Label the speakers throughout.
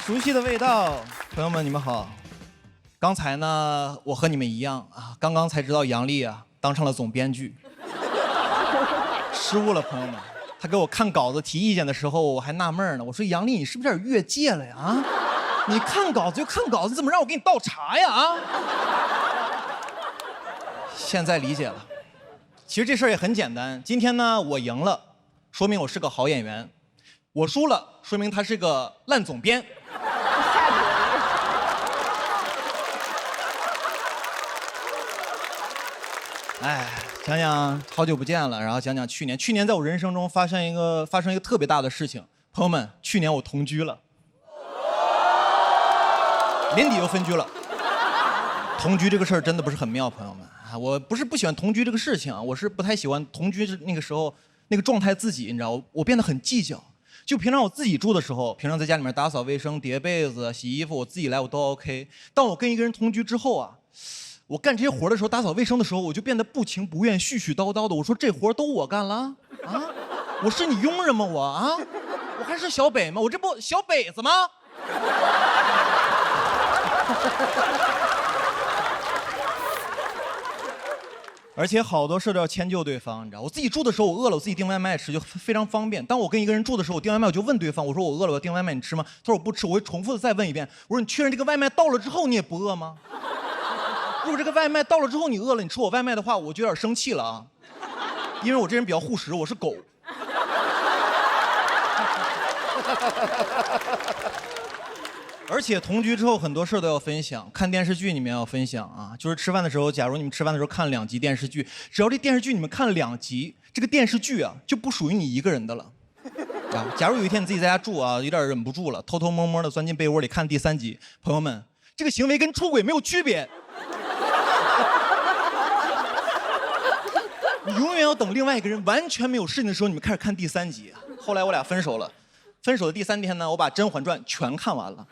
Speaker 1: 熟悉的味道，朋友们，你们好。刚才呢，我和你们一样啊，刚刚才知道杨笠啊当上了总编剧，失误了，朋友们。他给我看稿子提意见的时候，我还纳闷呢，我说杨笠，你是不是有点越界了呀？啊，你看稿子就看稿子，怎么让我给你倒茶呀？啊！现在理解了。其实这事儿也很简单，今天呢我赢了，说明我是个好演员；我输了，说明他是个烂总编。哎，讲讲好久不见了，然后讲讲去年。去年在我人生中发生一个特别大的事情，朋友们，去年我同居了，年底又分居了。同居这个事儿真的不是很妙，朋友们啊，我不是不喜欢同居这个事情啊，我是不太喜欢同居那个时候那个状态自己，你知道，我变得很计较。就平常我自己住的时候，平常在家里面打扫卫生、叠被子、洗衣服，我自己来我都 OK。当我跟一个人同居之后啊，我干这些活的时候，打扫卫生的时候，我就变得不情不愿、絮絮叨叨的。我说这活都我干了啊，我是你佣人吗？我啊，我还是小北吗？我这不小北子吗？而且好多事都要迁就对方，你知道。我自己住的时候，我饿了，我自己订外卖吃就非常方便。当我跟一个人住的时候，我订外卖我就问对方，我说我饿了，我订外卖你吃吗？他说我不吃，我会重复的再问一遍，我说你确认这个外卖到了之后你也不饿吗？如果这个外卖到了之后你饿了，你吃我外卖的话，我就有点生气了啊，因为我这人比较护食，我是狗。而且同居之后很多事都要分享，看电视剧你们要分享啊，就是吃饭的时候，假如你们吃饭的时候看2集电视剧，只要这电视剧你们看了2集，这个电视剧啊就不属于你一个人的了。啊，假如有一天你自己在家住啊，有点忍不住了，偷偷摸摸的钻进被窝里看第3集，朋友们，这个行为跟出轨没有区别。你永远要等另外一个人完全没有事情的时候，你们开始看第3集。后来我俩分手了，分手的第3天呢，我把《甄嬛传》全看完了。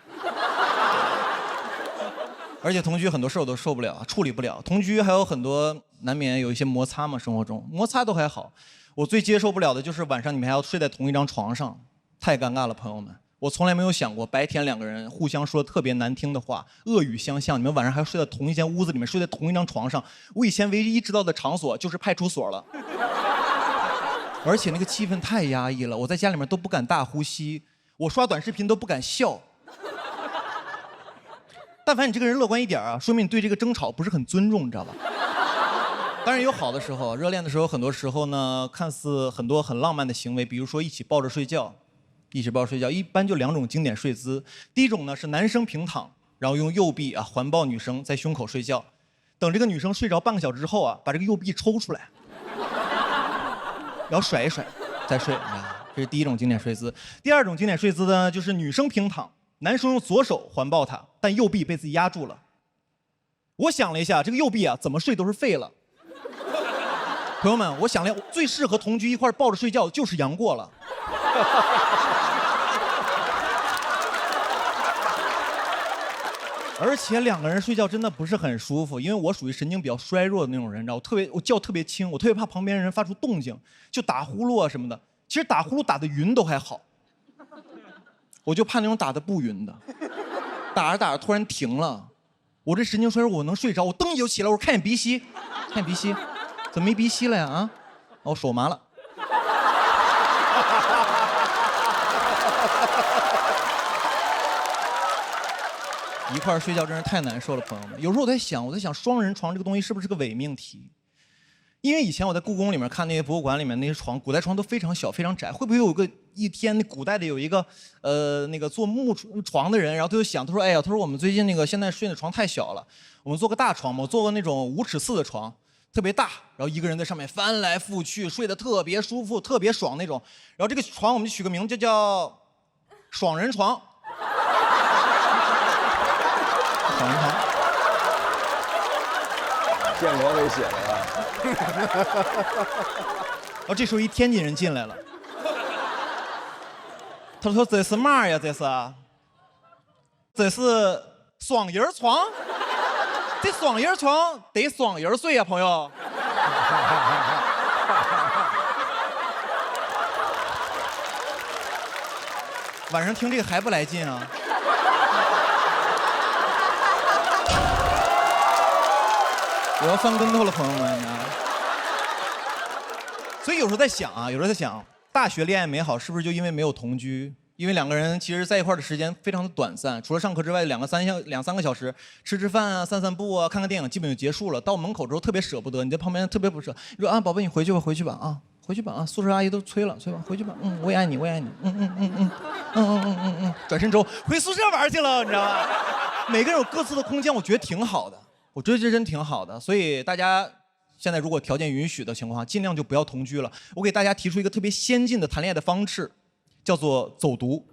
Speaker 1: 而且同居很多事我都受不了，处理不了。同居还有很多难免有一些摩擦嘛，生活中摩擦都还好，我最接受不了的就是晚上你们还要睡在同一张床上，太尴尬了，朋友们。我从来没有想过白天2个人互相说特别难听的话，恶语相向，你们晚上还要睡在同一间屋子里面，睡在同一张床上。我以前唯一知道的场所就是派出所了。而且那个气氛太压抑了，我在家里面都不敢大呼吸，我刷短视频都不敢笑。但凡你这个人乐观一点啊，说明你对这个争吵不是很尊重，你知道吧？当然有好的时候，热恋的时候，很多时候呢，看似很多很浪漫的行为，比如说一起抱着睡觉，一般就2种经典睡姿。第一种呢是男生平躺，然后用右臂啊环抱女生在胸口睡觉，等这个女生睡着半个小时之后啊，把这个右臂抽出来，然后甩一甩再睡啊，这是第一种经典睡姿。第2种经典睡姿呢，就是女生平躺，男生用左手环抱她，但右臂被自己压住了。我想了一下，这个右臂啊怎么睡都是废了。朋友们，我想了，最适合同居一块抱着睡觉就是杨过了。而且2个人睡觉真的不是很舒服，因为我属于神经比较衰弱的那种人，你知道，我觉特别轻，我特别怕旁边人发出动静，就打呼噜啊什么的。其实打呼噜打得匀都还好，我就怕那种打得不匀的，打着打着突然停了，我这神经衰弱，我能睡着，我噔一就起来，我说看眼鼻息，看眼鼻息，怎么没鼻息了呀？啊，我手麻了。一块儿睡觉真是太难受了，朋友们。有时候我在想双人床这个东西是不是个伪命题？因为以前我在故宫里面看那些博物馆里面那些床，古代床都非常小非常窄，会不会有一天那古代的有一个那个做木床的人，然后他就想，他说哎呀，他说我们最近那个现在睡的床太小了，我们做个大床嘛，我做个那种5尺4的床，特别大，然后一个人在上面翻来覆去，睡得特别舒服特别爽那种。然后这个床我们就取个名字叫爽人床。爽人床。
Speaker 2: 建国给写的呀。
Speaker 1: 然后这时候一天津人进来了，他说这是嘛呀？这是双人床，这双人床得双人睡呀，朋友。晚上听这个还不来劲啊？我要翻跟头了，朋友们。所以有时候在想啊，大学恋爱美好是不是就因为没有同居？因为两个人其实在一块儿的时间非常的短暂，除了上课之外，两三个小时，吃饭啊，散步啊，看看电影，基本就结束了。到门口之后特别舍不得，你在旁边特别不舍。你说啊，宝贝，你回去吧啊，回去吧啊，宿舍阿姨都催了，回去吧。我也爱你，转身之后回宿舍玩去了，你知道吗？每个人有各自的空间，我觉得挺好的，我觉得这真挺好的。所以大家现在如果条件允许的情况下，尽量就不要同居了。我给大家提出一个特别先进的谈恋爱的方式。叫做走读。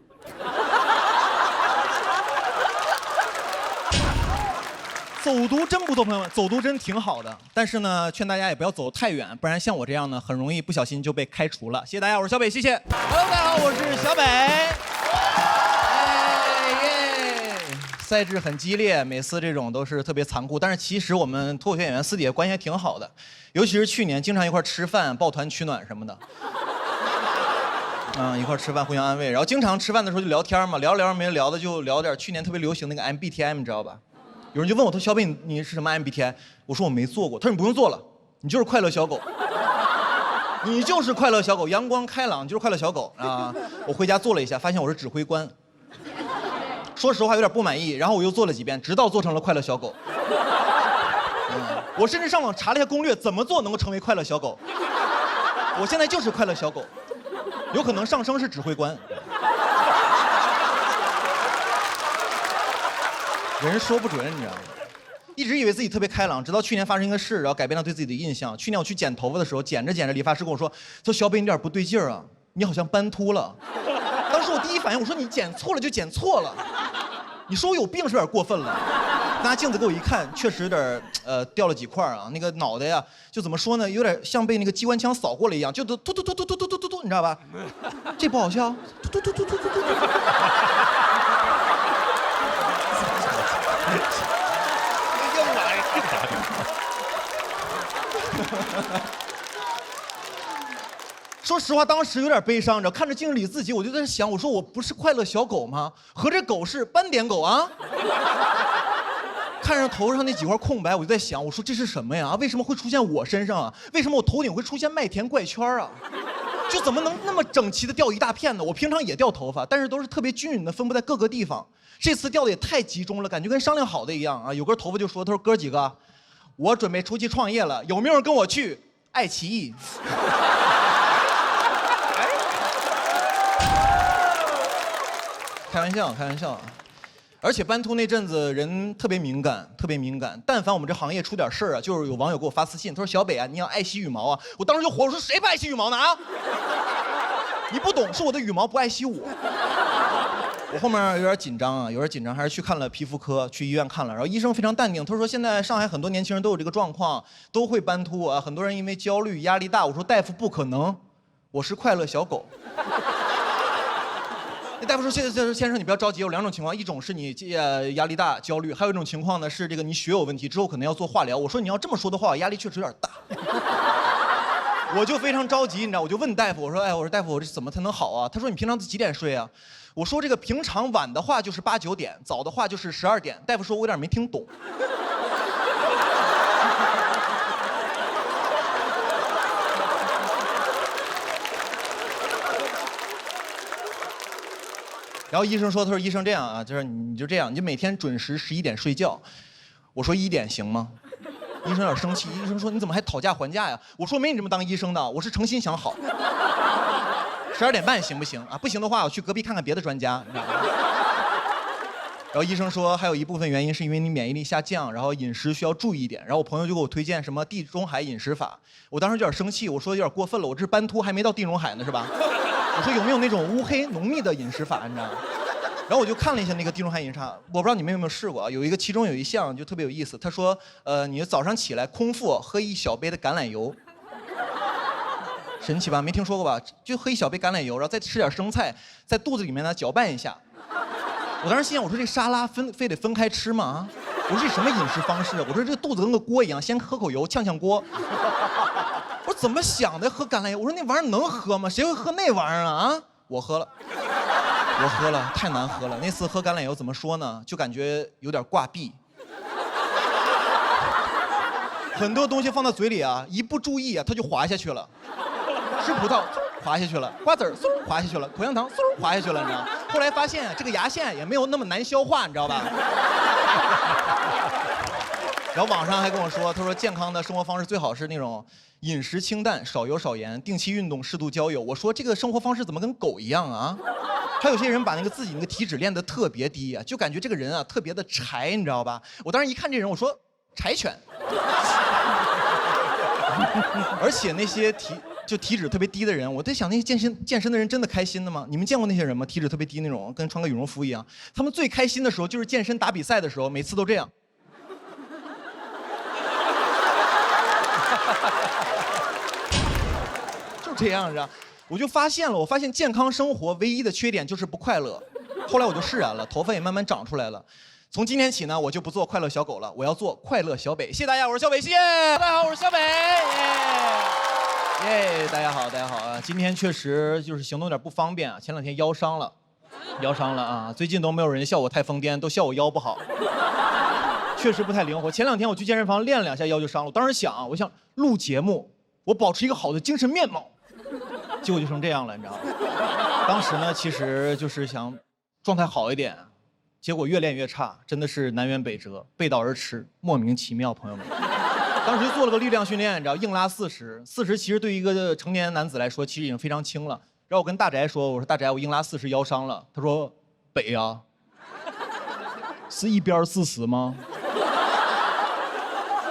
Speaker 1: 走读真不错，朋友们，走读真挺好的。但是呢，劝大家也不要走太远，不然像我这样呢，很容易不小心就被开除了。谢谢大家，我是小北，谢谢。Hello， 大家好，我是小北。赛制很激烈，每次这种都是特别残酷。但是其实我们脱口秀演员私底下关系还挺好的，尤其是去年经常一块吃饭、抱团取暖什么的。一块吃饭互相安慰，然后经常吃饭的时候就聊天嘛，聊着没人聊的就聊点去年特别流行那个 MBTI， 你知道吧？有人就问我，他说小北你是什么 MBTI？ 我说我没做过。他说你不用做了，你就是快乐小狗，你就是快乐小狗，阳光开朗，就是快乐小狗啊！我回家做了一下，发现我是指挥官，说实话有点不满意，然后我又做了几遍，直到做成了快乐小狗。我甚至上网查了一下攻略，怎么做能够成为快乐小狗？我现在就是快乐小狗。有可能上升是指挥官，人说不准，你知道吗？一直以为自己特别开朗，直到去年发生一个事，然后改变了对自己的印象。去年我去剪头发的时候，剪着理发师跟我说小北你有点不对劲儿啊，你好像斑秃了。当时我第一反应我说你剪错了就剪错了，你说我有病是有点过分了。拿镜子给我一看，确实有点掉了几块啊，那个脑袋呀，就怎么说呢，有点像被那个机关枪扫过了一样，就突，你知道吧？这不好笑，突。
Speaker 2: 又来。
Speaker 1: 说实话，当时有点悲伤，你知道，看着镜子里自己，我就在想，我说我不是快乐小狗吗？和这狗是斑点狗啊？看着头上那几块空白，我就在想，我说这是什么呀？为什么会出现我身上啊？为什么我头顶会出现麦田怪圈啊？就怎么能那么整齐的掉一大片呢？我平常也掉头发，但是都是特别均匀的分布在各个地方。这次掉的也太集中了，感觉跟商量好的一样啊！有根头发就说，他说哥几个，我准备出去创业了，有没有人跟我去爱奇艺？开玩笑。而且斑秃那阵子人特别敏感，但凡我们这行业出点事儿啊，就是有网友给我发私信，他说小北啊，你要爱惜羽毛啊，我当时就火，我说谁不爱惜羽毛呢啊？你不懂，是我的羽毛不爱惜我。我后面有点紧张，还是去看了皮肤科，去医院看了，然后医生非常淡定，他说现在上海很多年轻人都有这个状况，都会斑秃啊，很多人因为焦虑压力大。我说大夫不可能，我是快乐小狗。那大夫说：“先生，你不要着急，有两种情况，一种是你压力大、焦虑，还有一种情况呢是这个你血有问题，之后可能要做化疗。”我说：“你要这么说的话，我压力确实有点大。”我就非常着急，你知道，我就问大夫，我说：“我说大夫，我这怎么才能好啊？”他说：“你平常几点睡啊？”我说：“这个平常晚的话就是8、9点，早的话就是12点。”大夫说：“我有点没听懂。”然后医生说：“他说医生这样啊，就是你就这样，你就每天准时11点睡觉。”我说1点行吗？医生有点生气，医生说：“你怎么还讨价还价呀？”我说：“没你这么当医生的，我是诚心想好。12点半行不行啊？不行的话，我去隔壁看看别的专家。”你知道吗？然后医生说，还有一部分原因是因为你免疫力下降，然后饮食需要注意一点。然后我朋友就给我推荐什么地中海饮食法，我当时有点生气，我说有点过分了，我这斑秃还没到地中海呢是吧？我说有没有那种乌黑浓密的饮食法，你知道吗？然后我就看了一下那个地中海饮食法，我不知道你们有没有试过啊？其中有一项就特别有意思，他说，你早上起来空腹喝1小杯的橄榄油，神奇吧？没听说过吧？就喝1小杯橄榄油，然后再吃点生菜，在肚子里面呢搅拌一下。我当时心想，我说这沙拉非得分开吃吗？啊？我说这什么饮食方式？我说这个肚子跟个锅一样，先喝口油呛锅。我说怎么想的喝橄榄油？我说那玩意儿能喝吗？谁会喝那玩意儿啊？我喝了，太难喝了。那次喝橄榄油怎么说呢？就感觉有点挂壁。很多东西放到嘴里啊，一不注意啊，它就滑下去了。吃葡萄滑下去了，瓜子儿滑下去了，口香糖滑下去了，你知道吗？后来发现啊，这个牙线也没有那么难消化，你知道吧？然后网上还跟我说，他说健康的生活方式最好是那种饮食清淡、少油少盐、定期运动、适度交友。我说这个生活方式怎么跟狗一样啊？还有些人把那个自己那个体脂练得特别低啊，就感觉这个人啊特别的柴，你知道吧？我当时一看这人，我说柴犬。而且那些体脂特别低的人，我在想那些健身的人真的开心的吗？你们见过那些人吗？体脂特别低那种，跟穿个羽绒服一样。他们最开心的时候就是健身打比赛的时候，每次都这样。就这样着，我就发现健康生活唯一的缺点就是不快乐。后来我就释然了，头发也慢慢长出来了。从今天起呢，我就不做快乐小狗了，我要做快乐小北。谢谢大家，我是小北，谢谢大家好，我是小北，耶，大家好，大家好啊！今天确实就是行动有点不方便啊，前两天腰伤了啊，最近都没有人笑我太疯癫，都笑我腰不好，确实不太灵活。前两天我去健身房练了2下腰就伤了，我当时想，我想录节目，我保持一个好的精神面貌，结果就成这样了，你知道吗？当时呢，其实就是想状态好一点。结果越练越差，真的是南辕北辙，背道而驰，莫名其妙，朋友们。当时做了个力量训练，你知道，硬拉40其实对于一个成年男子来说，其实已经非常轻了。然后我跟大宅说，我说大宅，我硬拉40腰伤了。他说，北啊，是一边40吗？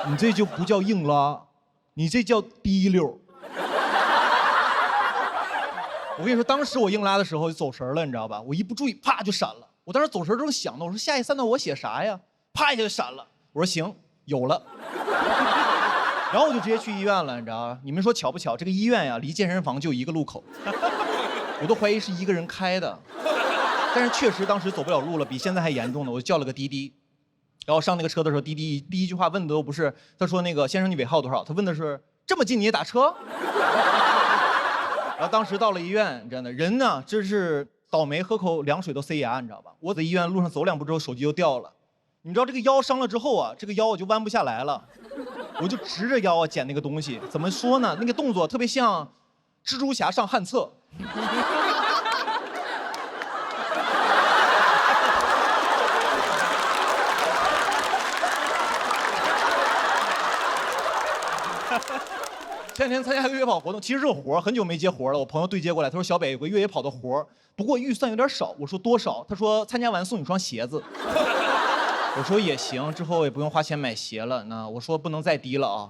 Speaker 1: 你这就不叫硬拉，你这叫滴溜。我跟你说，当时我硬拉的时候就走神了，你知道吧？我一不注意，啪就闪了。我当时走神正想呢，我说下一3段我写啥呀？啪一下就闪了。我说行，有了。然后我就直接去医院了，你知道吧？你们说巧不巧？这个医院呀，离健身房就1个路口，我都怀疑是一个人开的。但是确实当时走不了路了，比现在还严重呢。我就叫了个滴滴，然后上那个车的时候，滴滴第一句话问的都不是，他说那个先生你尾号多少？他问的是这么近你也打车？然后当时到了医院，真的人呢，真是。倒霉，喝口凉水都塞牙，你知道吧？我在医院路上走2步之后，手机就掉了。你知道这个腰伤了之后啊，这个腰我就弯不下来了，我就直着腰啊捡那个东西。怎么说呢？那个动作特别像蜘蛛侠上旱厕。前2天参加一个越野跑活动，其实是个活，很久没接活了。我朋友对接过来，他说小北有个越野跑的活，不过预算有点少。我说多少？他说参加完送你双鞋子。我说也行，之后也不用花钱买鞋了。那我说不能再低了啊，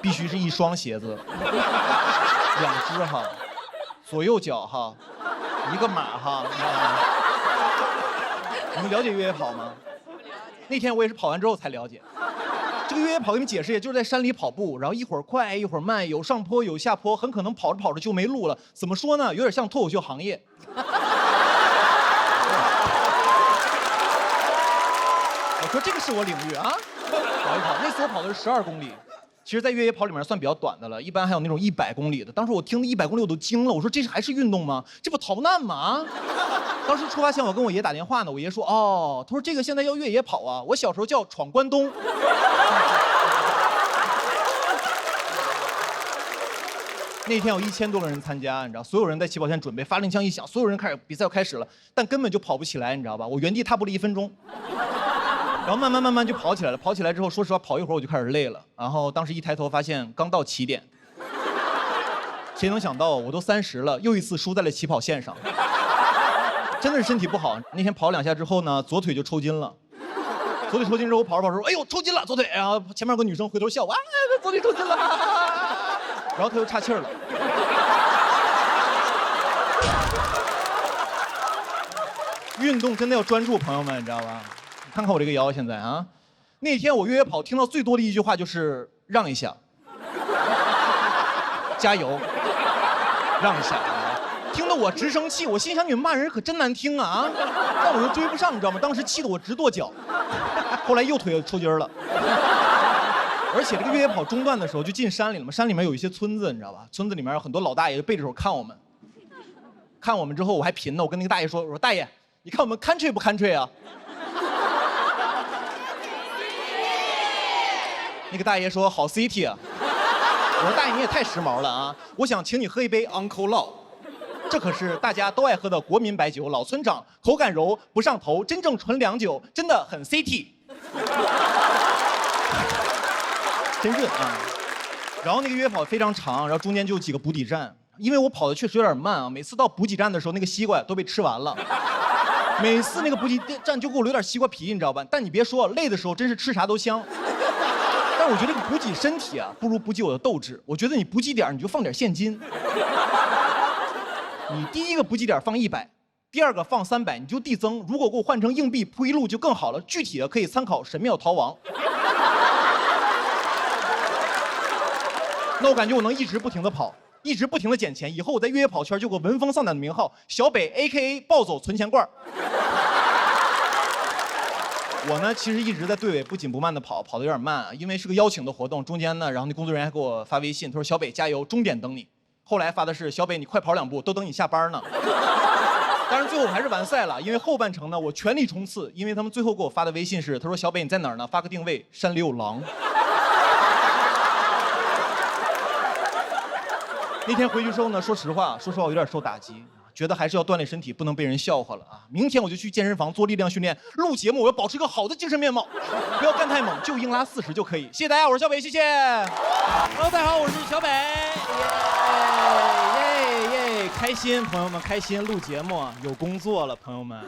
Speaker 1: 必须是1双鞋子，2只哈，左右脚哈，1个码哈。你们了解越野跑吗？那天我也是跑完之后才了解。这个越野跑给你们解释，也就是在山里跑步，然后一会儿快一会儿慢，有上坡有下坡，很可能跑着跑着就没路了。怎么说呢？有点像脱口秀行业。我说这个是我领域啊，跑一跑。那次我跑的是12公里，其实在越野跑里面算比较短的了，一般还有那种100公里的。当时我听100公里我都惊了，我说这还是运动吗？这不逃难吗？啊！当时出发前我跟我爷打电话呢，我爷说哦，他说这个现在要越野跑啊，我小时候叫闯关东。那天有1000多个人参加，你知道，所有人在起跑线准备，发令枪一响，所有人比赛要开始了，但根本就跑不起来，你知道吧？我原地踏步了1分钟，然后慢慢就跑起来了。跑起来之后，说实话，跑一会儿我就开始累了，然后当时一抬头发现刚到起点，谁能想到我都30了，又一次输在了起跑线上。真的是身体不好，那天跑2下之后呢，左腿就抽筋了。左腿抽筋之后，我跑着跑着说：“哎呦，抽筋了，左腿！”然后前面有个女生回头笑我：“啊，左腿抽筋了。”然后他又岔气儿了。运动真的要专注，朋友们，你知道吧？看看我这个腰现在啊。那天我越野跑听到最多的一句话就是“让一下”，加油，让一下。听得我直生气，我心想你们骂人可真难听啊！但我又追不上，你知道吗？当时气得我直跺脚。后来右腿又抽筋了。而且这个越野跑中段的时候就进山里了嘛，山里面有一些村子，你知道吧？村子里面有很多老大爷就背着手看我们。看我们之后我还贫呢，我跟那个大爷说：“我说大爷，你看我们看吹不看吹啊？”那个大爷说好 City 啊。我说大爷你也太时髦了啊！我想请你喝一杯 Uncle Lau， 这可是大家都爱喝的国民白酒，老村长，口感柔不上头，真正纯粮酒，真的很 City。真润啊！然后那个越野跑非常长，然后中间就有几个补给站，因为我跑的确实有点慢啊，每次到补给站的时候，那个西瓜都被吃完了。每次那个补给站就给我留点西瓜皮，你知道吧？但你别说，累的时候真是吃啥都香。但我觉得这个补给身体啊，不如补给我的斗志。我觉得你补给点你就放点现金。你第一个补给点放100，第二个放300，你就递增。如果给我换成硬币铺一路就更好了。具体的可以参考《神庙逃亡》。那我感觉我能一直不停的跑，一直不停的捡钱，以后我在越野跑圈就有个闻风丧胆的名号，小北 AKA 暴走存钱罐。我呢，其实一直在队尾不紧不慢的跑，跑得有点慢，因为是个邀请的活动，中间呢，然后那工作人员还给我发微信，他说小北加油，终点等你。后来发的是小北你快跑2步，都等你下班呢。当然最后我还是完赛了，因为后半程呢我全力冲刺，因为他们最后给我发的微信是，他说小北你在哪儿呢？发个定位，山里有狼。那天回去之后呢，说实话我有点受打击。觉得还是要锻炼身体，不能被人笑话了啊！明天我就去健身房做力量训练，录节目我要保持一个好的精神面貌，不要干太猛，就硬拉40就可以。谢谢大家，我是小北，谢谢。Hello， 大家好，我是小北，耶，开心，朋友们开心，录节目有工作了，朋友们。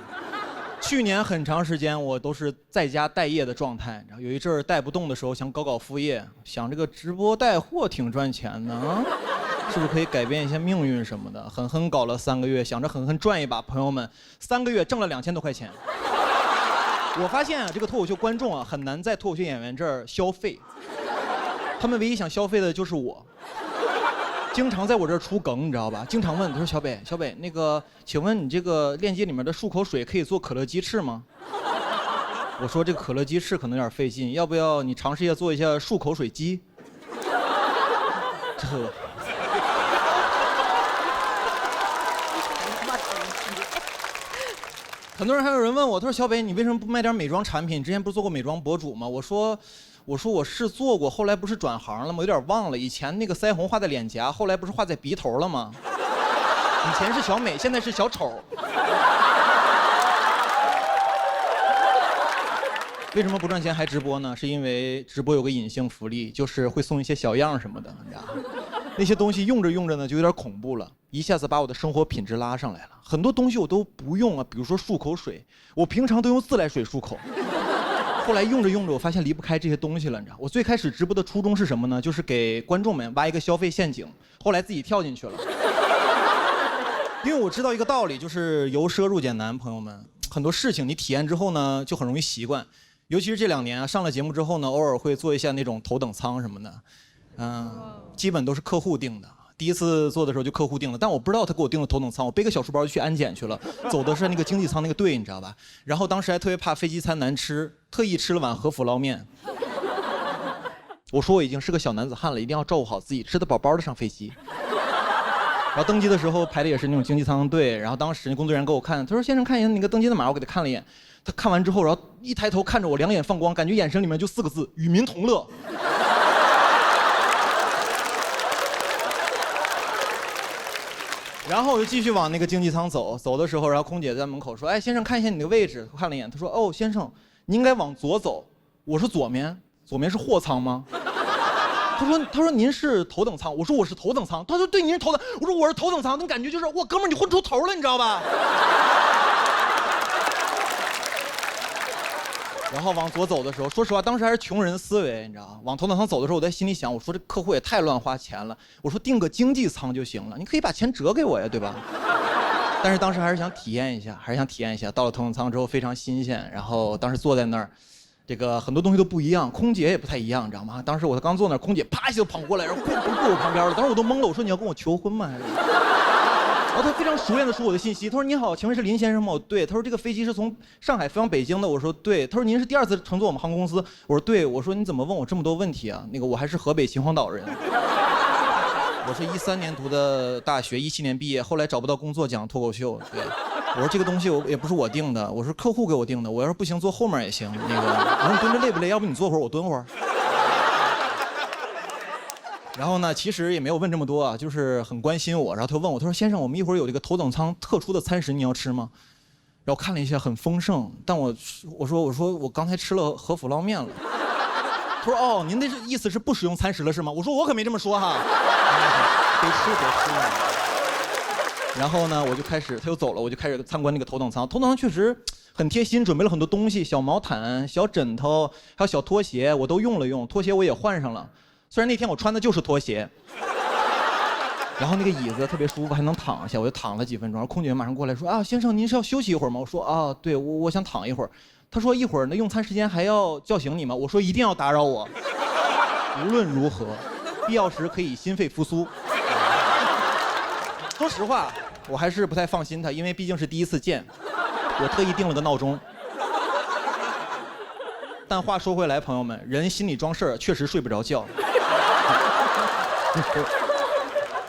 Speaker 1: 去年很长时间我都是在家待业的状态，有一阵儿带不动的时候，想搞副业，想这个直播带货挺赚钱的啊。是不是可以改变一下命运什么的？狠狠搞了3个月，想着狠狠赚一把，朋友们，3个月挣了2000多块钱。我发现啊，这个脱口秀观众啊，很难在脱口秀演员这儿消费，他们唯一想消费的就是我。经常在我这儿出梗，你知道吧？经常问他说小北，那个，请问你这个链接里面的漱口水可以做可乐鸡翅吗？我说这个可乐鸡翅可能有点费劲，要不要你尝试一下做一下漱口水鸡？这。很多人还有人问我，他说小北你为什么不卖点美妆产品？之前不是做过美妆博主吗？我说我是做过，后来不是转行了吗？我有点忘了，以前那个腮红画在脸颊，后来不是画在鼻头了吗？以前是小美，现在是小丑。为什么不赚钱还直播呢？是因为直播有个隐性福利，就是会送一些小样什么的，你知道吗？那些东西用着用着呢就有点恐怖了，一下子把我的生活品质拉上来了。很多东西我都不用啊，比如说漱口水，我平常都用自来水漱口。后来用着用着，我发现离不开这些东西了，你知道？我最开始直播的初衷是什么呢？就是给观众们挖一个消费陷阱，后来自己跳进去了。因为我知道一个道理，就是由奢入俭难，朋友们，很多事情你体验之后呢，就很容易习惯。尤其是这2年啊，上了节目之后呢，偶尔会做一下那种头等舱什么的。基本都是客户订的。第一次做的时候就客户订了，但我不知道他给我订了头等舱，我背个小书包就去安检去了，走的是那个经济舱那个队，你知道吧？然后当时还特别怕飞机餐难吃，特意吃了碗和府捞面。我说我已经是个小男子汉了，一定要照顾好自己，吃得饱饱的上飞机。然后登机的时候排的也是那种经济舱队，然后当时那工作人员给我看，他说先生看一下那个登机的码，我给他看了一眼，他看完之后，然后一抬头看着我，2眼放光，感觉眼神里面就4个字：与民同乐。然后我就继续往那个经济舱走，走的时候，然后空姐在门口说：“哎，先生，看一下你的位置。”看了一眼，她说：“哦，先生，你应该往左走。”我说：“左面是货舱吗？”他说您是头等舱。我说我是头等舱。他说对，您是头等。我说我是头等舱。那感觉就是哇，哥们儿，你混出头了，你知道吧？然后往左走的时候，说实话，当时还是穷人思维，你知道吗？往头等舱走的时候，我在心里想，我说这客户也太乱花钱了。我说订个经济舱就行了，你可以把钱折给我呀，对吧？但是当时还是想体验一下，到了头等舱之后非常新鲜，然后当时坐在那儿，这个很多东西都不一样，空姐也不太一样，你知道吗？当时我刚坐那儿，空姐啪一下就跑过来，然后过我旁边了，当时我都懵了，我说你要跟我求婚吗？还是？然后他非常熟练地说我的信息，他说你好，请问是林先生吗？我对，他说这个飞机是从上海飞往北京的，我说对，他说您是第2次乘坐我们航空公司，我说对，我说你怎么问我这么多问题啊？那个我还是河北秦皇岛人，我是13年读的大学，17年毕业，后来找不到工作讲脱口秀，对，我说这个东西也不是我定的，我说客户给我定的，我要是不行坐后面也行，那个我说你蹲着累不累？要不你坐会儿我蹲会儿。然后呢，其实也没有问这么多啊，就是很关心我。然后他问我，他说：“先生，我们一会儿有这个头等舱特殊的餐食，你要吃吗？”然后看了一下，很丰盛。但我说我刚才吃了和府捞面了。他说：“哦，您的意思是不使用餐食了是吗？”我说：“我可没这么说哈。”别吃。然后呢，我就开始，他又走了，我就开始参观那个头等舱。头等舱确实很贴心，准备了很多东西，小毛毯、小枕头，还有小拖鞋，我都用了用。拖鞋我也换上了。虽然那天我穿的就是拖鞋，然后那个椅子特别舒服，还能躺下，我就躺了几分钟。然后空姐马上过来说：“啊，先生，您是要休息一会儿吗？”我说：“啊，对，我想躺一会儿。”他说：“一会儿那用餐时间还要叫醒你吗？”我说：“一定要打扰我，无论如何，必要时可以心肺复苏。”说实话，我还是不太放心他，因为毕竟是第一次见，我特意定了个闹钟。但话说回来，朋友们，人心里装事儿，确实睡不着觉。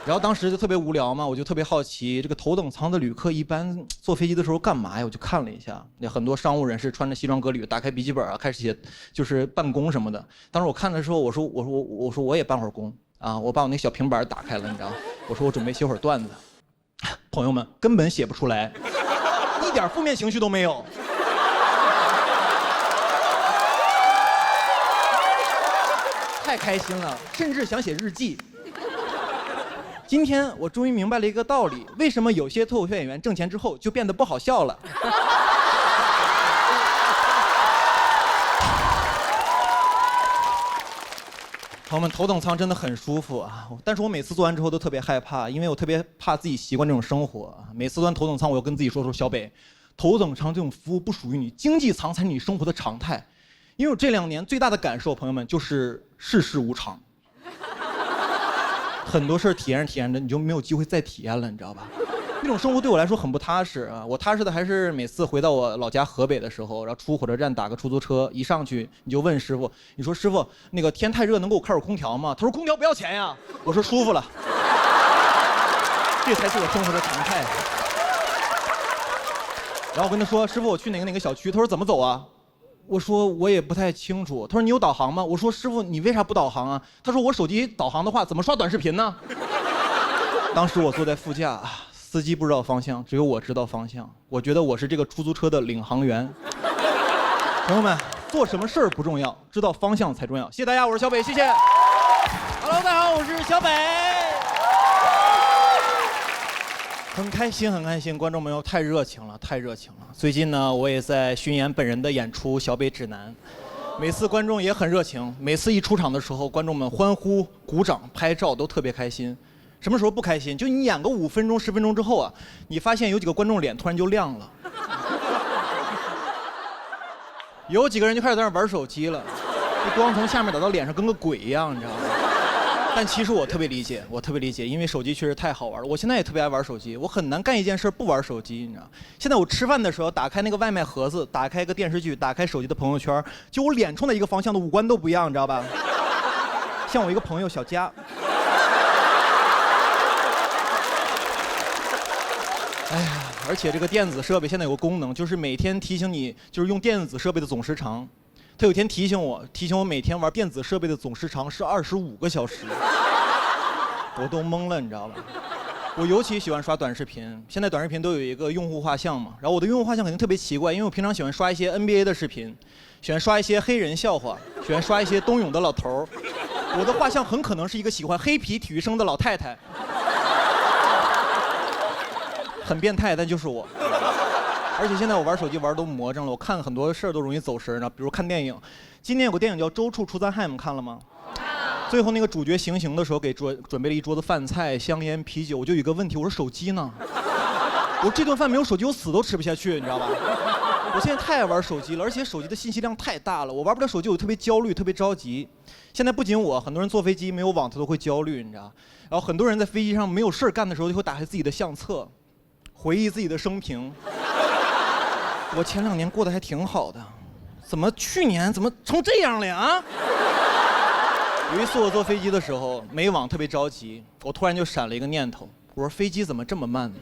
Speaker 1: 然后当时就特别无聊嘛，我就特别好奇，这个头等舱的旅客一般坐飞机的时候干嘛呀？我就看了一下，那很多商务人士穿着西装革履，打开笔记本啊，开始写，就是办公什么的。当时我看的时候，我说我也办会儿工啊，我把我那小平板打开了，你知道，我说我准备写会儿段子。朋友们根本写不出来，一点负面情绪都没有。太开心了，甚至想写日记。今天我终于明白了一个道理，为什么有些脱口秀演员挣钱之后就变得不好笑了。朋友们，头等舱真的很舒服啊，但是我每次坐完之后都特别害怕，因为我特别怕自己习惯这种生活。每次坐完头等舱，我要跟自己说小北，头等舱这种服务不属于你，经济舱才是你生活的常态。因为我这2年最大的感受，朋友们，就是世事无常。很多事儿体验着，你就没有机会再体验了，你知道吧？那种生活对我来说很不踏实啊！我踏实的还是每次回到我老家河北的时候，然后出火车站打个出租车，一上去你就问师傅，你说师傅，那个天太热，能给我开会空调吗？他说空调不要钱呀。我说舒服了，这才是我生活的常态。然后我跟他说，师傅，我去哪个小区？他说怎么走啊？我说我也不太清楚。他说你有导航吗？我说师傅，你为啥不导航啊？他说我手机导航的话，怎么刷短视频呢？当时我坐在副驾，司机不知道方向，只有我知道方向。我觉得我是这个出租车的领航员。朋友们，做什么事儿不重要，知道方向才重要。谢谢大家，我是小北，谢谢。Hello， 大家好，我是小北。很开心，观众朋友太热情了。最近呢，我也在巡演本人的演出《小北指南》，每次观众也很热情，每次一出场的时候，观众们欢呼、鼓掌、拍照都特别开心。什么时候不开心？就你演个5分钟、10分钟之后啊，你发现有几个观众脸突然就亮了，有几个人就开始在那玩手机了，这光从下面打到脸上跟个鬼一样，你知道吗？但其实我特别理解，因为手机确实太好玩了。我现在也特别爱玩手机，我很难干一件事不玩手机，你知道。现在我吃饭的时候，打开那个外卖盒子，打开个电视剧，打开手机的朋友圈，就我脸冲的一个方向的五官都不一样，你知道吧？像我一个朋友小佳，哎呀，而且这个电子设备现在有个功能，就是每天提醒你，就是用电子设备的总时长。他有一天提醒我每天玩电子设备的总时长是25个小时，我都懵了，你知道吧？我尤其喜欢刷短视频，现在短视频都有一个用户画像嘛，然后我的用户画像肯定特别奇怪，因为我平常喜欢刷一些 NBA 的视频，喜欢刷一些黑人笑话，喜欢刷一些冬泳的老头儿，我的画像很可能是一个喜欢黑皮体育生的老太太，很变态，但就是我。而且现在我玩手机玩都魔怔了，我看很多事儿都容易走神呢，比如看电影。今年有个电影叫《周处除三害》，你们看了吗？最后那个主角行刑的时候给准备了一桌子饭菜、香烟、啤酒，我就有一个问题，我说手机呢？我这顿饭没有手机我死都吃不下去，你知道吧？我现在太爱玩手机了，而且手机的信息量太大了，我玩不了手机我特别焦虑，特别着急。现在不仅我，很多人坐飞机没有网他都会焦虑，你知道。然后很多人在飞机上没有事儿干的时候就会打开自己的相册，回忆自己的生平。我前2年过得还挺好的，怎么去年怎么成这样了呀？啊！有一次我坐飞机的时候没网，特别着急，我突然就闪了一个念头，我说飞机怎么这么慢呢？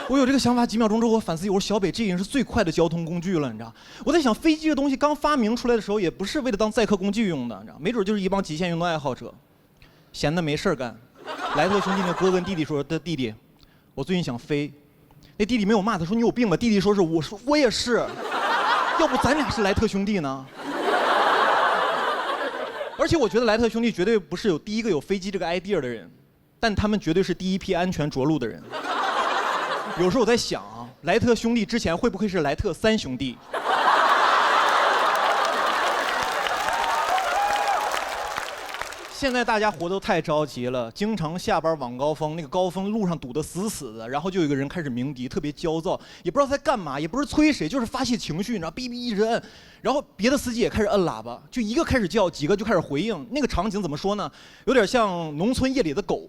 Speaker 1: 我有这个想法几秒钟之后，我反思，我说小北这已经是最快的交通工具了，你知道？我在想飞机这东西刚发明出来的时候，也不是为了当载客工具用的，你知道？没准就是一帮极限运动爱好者。闲的没事儿干。莱特兄弟那哥跟弟弟说：“的弟弟，我最近想飞。”那弟弟没有骂他，说：“你有病吧？”弟弟说：“我也是，要不咱俩是莱特兄弟呢？”而且我觉得莱特兄弟绝对不是第一个有飞机这个 idea 的人，但他们绝对是第一批安全着陆的人。有时候我在想啊，莱特兄弟之前会不会是莱特三兄弟？现在大家活都太着急了，经常下班晚高峰，那个高峰路上堵得死死的，然后就有一个人开始鸣笛，特别焦躁，也不知道在干嘛，也不是催谁，就是发泄情绪，你知道，哔哔一直摁，然后别的司机也开始摁喇叭，就一个开始叫，几个就开始回应，那个场景怎么说呢？有点像农村夜里的狗。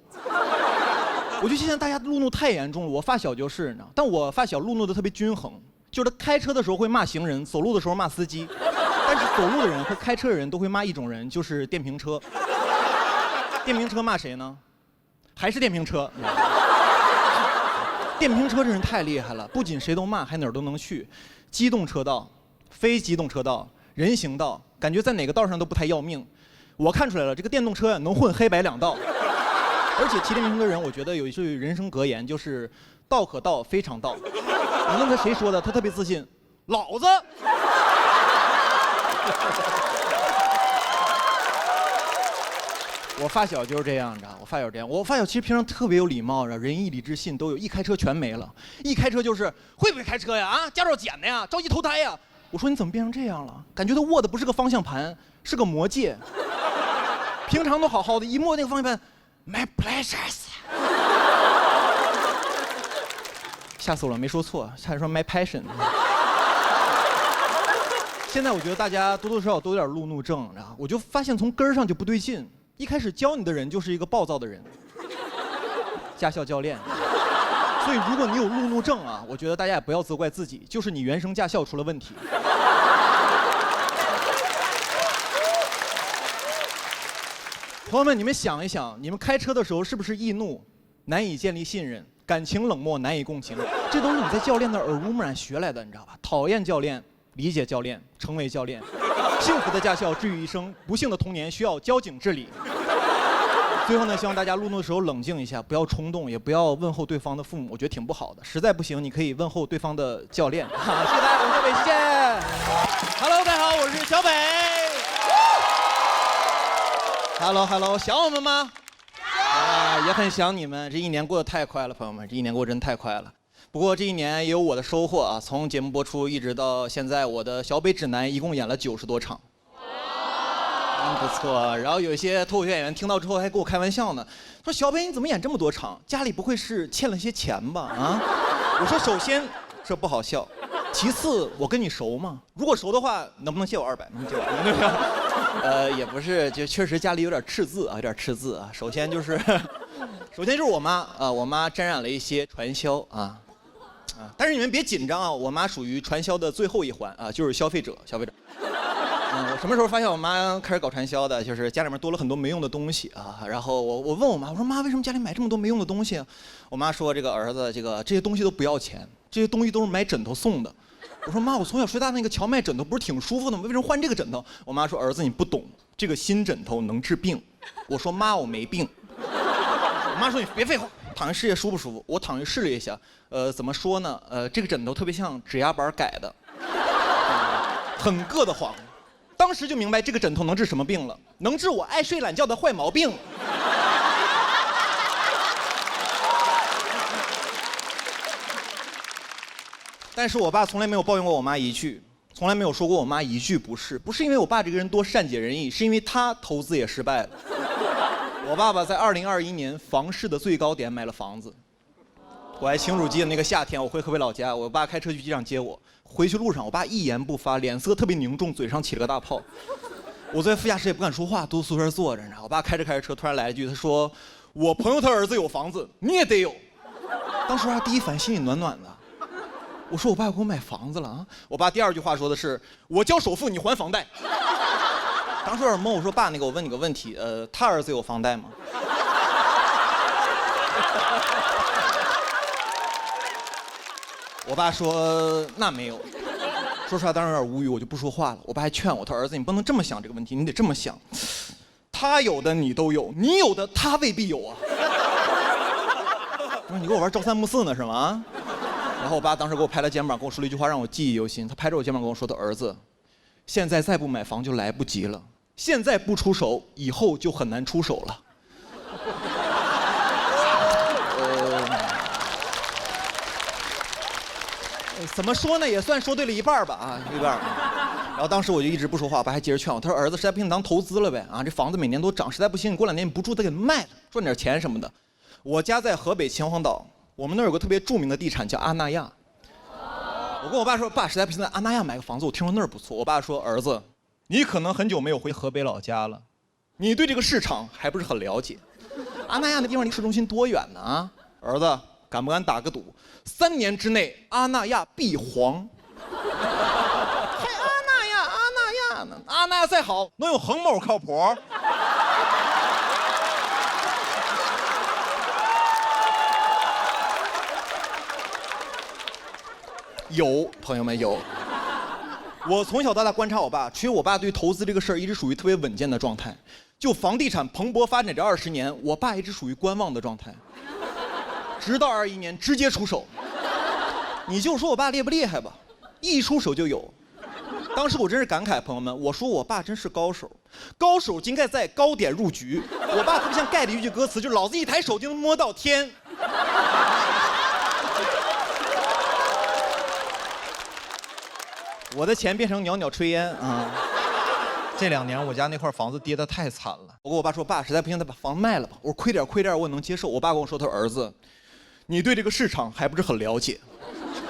Speaker 1: 我觉得现在大家路怒太严重了，我发小就是，你知道，但我发小路怒的特别均衡，就是他开车的时候会骂行人，走路的时候骂司机，但是走路的人和开车的人都会骂一种人，就是电瓶车。电瓶车骂谁呢？还是电瓶车。电瓶车这人太厉害了，不仅谁都骂，还哪儿都能去。机动车道、非机动车道、人行道，感觉在哪个道上都不太要命。我看出来了，这个电动车呀能混黑白两道。而且骑电瓶车的人，我觉得有一句人生格言，就是“道可道，非常道”。你问他谁说的，他特别自信，老子。我发小就是这样，你知道？我发小这样，我发小其实平常特别有礼貌，仁义礼智信都有，一开车全没了。一开车就是会不会开车呀？啊，驾照捡的呀？着急投胎呀？我说你怎么变成这样了？感觉他握的不是个方向盘，是个魔戒。平常都好好的，一摸那个方向盘 ，My pleasures。吓死我了，没说错，差点说 My passion。现在我觉得大家多多少少都有点路怒症，你知道？我就发现从根儿上就不对劲。一开始教你的人就是一个暴躁的人，驾校教练。所以如果你有路怒症啊，我觉得大家也不要责怪自己，就是你原生驾校出了问题。朋友们，你们想一想，你们开车的时候是不是易怒，难以建立信任，感情冷漠，难以共情？这都是你在教练那耳濡目染学来的，你知道吧？讨厌教练，理解教练，成为教练。幸福的驾校治愈一生，不幸的童年需要交警治理。最后呢，希望大家路怒的时候冷静一下，不要冲动，也不要问候对方的父母，我觉得挺不好的。实在不行，你可以问候对方的教练。谢谢大家，我是小北，谢谢。Hello， 大家好，我是小北。Hello， 想我们吗？也很想你们。这一年过得太快了，朋友们，这一年过得真太快了。不过这一年也有我的收获啊！从节目播出一直到现在，我的小北指南一共演了90多场，不错。然后有一些脱口秀演员听到之后还跟我开玩笑呢，说小北你怎么演这么多场？家里不会是欠了些钱吧？啊？我说首先这不好笑，其次我跟你熟吗？如果熟的话，能不能借我200？能借我？也不是，就确实家里有点赤字啊，有点赤字啊。首先就是我妈啊，我妈沾染了一些传销啊。但是你们别紧张啊，我妈属于传销的最后一环啊，就是消费者。我什么时候发现我妈开始搞传销的？就是家里面多了很多没用的东西啊。然后我问我妈，我说妈，为什么家里买这么多没用的东西啊？我妈说这个儿子，这些东西都不要钱，这些东西都是买枕头送的。我说妈，我从小睡大那个荞麦枕头不是挺舒服的吗？为什么换这个枕头？我妈说儿子你不懂，这个新枕头能治病。我说妈，我没病。我妈说你别废话。躺下试一下舒不舒服？我躺下试了一下，怎么说呢？这个枕头特别像指压板改的，很硌得慌。当时就明白这个枕头能治什么病了，能治我爱睡懒觉的坏毛病。但是我爸从来没有抱怨过我妈一句，从来没有说过我妈一句不是。不是因为我爸这个人多善解人意，是因为他投资也失败了。我爸爸在2021年房市的最高点买了房子。我还清楚记得那个夏天，我回河北老家，我爸开车去机场接我。回去路上，我爸一言不发，脸色特别凝重，嘴上起了个大泡。我坐在副驾驶也不敢说话，都宿舍坐着呢。我爸开着车，突然来一句，他说：“我朋友他儿子有房子，你也得有。”当时他第一反应心里暖暖的。我说：“我爸要给我买房子了啊！”我爸第二句话说的是：“我交首付，你还房贷。”当时有点懵，我说：“爸，我问你个问题，他儿子有房贷吗？”我爸说：“那没有。”说实话，当时有点无语，我就不说话了。我爸还劝我，他儿子，你不能这么想这个问题，你得这么想。他有的你都有，你有的他未必有啊。我说你跟我玩朝三暮四呢是吗？然后我爸当时给我拍了肩膀，跟我说了一句话让我记忆犹新。他拍着我肩膀跟我说的：“儿子，现在再不买房就来不及了，现在不出手，以后就很难出手了。”怎么说呢，也算说对了一半吧啊，一半。然后当时我就一直不说话，我爸还接着劝我，他说：“儿子，实在不行当投资了呗啊，这房子每年都涨，实在不行你过2年你不住，再给卖了，赚点钱什么的。”我家在河北秦皇岛，我们那儿有个特别著名的地产叫阿那亚。我跟我爸说，爸，实在不行在阿那亚买个房子，我听说那儿不错。我爸说，儿子，你可能很久没有回河北老家了，你对这个市场还不是很了解。阿那亚那地方离市中心多远呢啊？儿子，敢不敢打个赌？3年之内阿那亚必黄。还阿那亚呢？阿那亚再好，能有恒某靠谱？有，朋友们有。我从小到大观察我爸，其实我爸对投资这个事儿一直属于特别稳健的状态。就房地产蓬勃发展这20年，我爸一直属于观望的状态。直到21年直接出手。你就说我爸厉不厉害吧，一出手就有。当时我真是感慨，朋友们，我说我爸真是高手，高手应该在高点入局。我爸特别像盖里一句歌词，就是老子一抬手就能摸到天。我的钱变成袅袅炊烟啊！这2年我家那块房子跌得太惨了。我跟我爸说，爸，实在不行，再把房子卖了吧。我说亏点我也能接受。我爸跟我说，他说儿子，你对这个市场还不是很了解。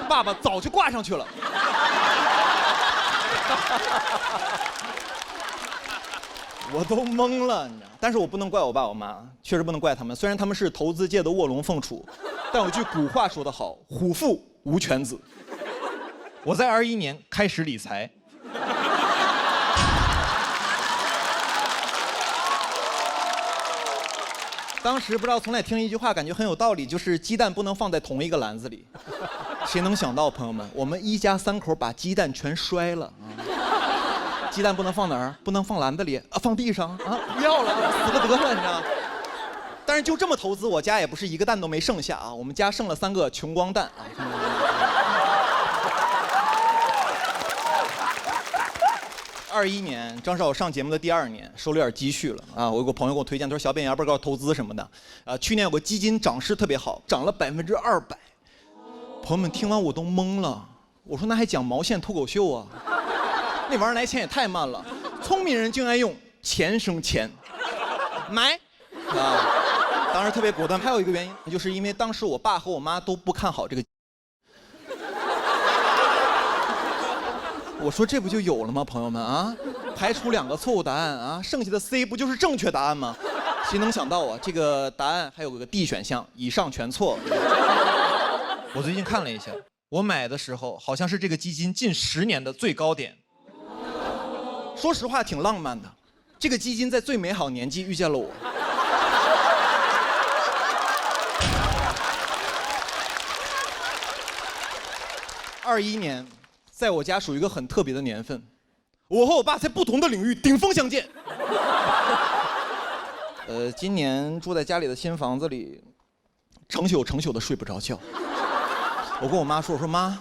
Speaker 1: 爸爸早就挂上去了。我都懵了，你知道？但是我不能怪我爸我妈，确实不能怪他们。虽然他们是投资界的卧龙凤雏，但有句古话说得好，虎父无犬子。我在21年开始理财。当时不知道从哪听一句话，感觉很有道理，就是鸡蛋不能放在同一个篮子里。谁能想到，朋友们，我们一家3口把鸡蛋全摔了啊！鸡蛋不能放哪儿？不能放篮子里啊，放地上啊！不要了，死了得了，你知道？但是就这么投资，我家也不是一个蛋都没剩下啊，我们家剩了3个穷光蛋啊。21年，正是我上节目的第2年，手里有点积蓄了啊。我有个朋友给我推荐，他说：“小扁，要不要搞投资什么的？”去年有个基金涨势特别好，涨了200%。朋友们听完我都懵了，我说那还讲毛线脱口秀啊？那玩意儿来钱也太慢了。聪明人就爱用钱生钱，买啊！当时特别果断。还有一个原因，就是因为当时我爸和我妈都不看好这个。我说这不就有了吗，朋友们啊？排除2个错误答案啊，剩下的 C 不就是正确答案吗？谁能想到啊？这个答案还有个 D 选项，以上全错。我最近看了一下，我买的时候好像是这个基金近10年的最高点。说实话，挺浪漫的。这个基金在最美好年纪遇见了我。21年。在我家属于一个很特别的年份，我和我爸在不同的领域顶峰相见。今年住在家里的新房子里，成宿的睡不着觉。我跟我妈说，我说妈，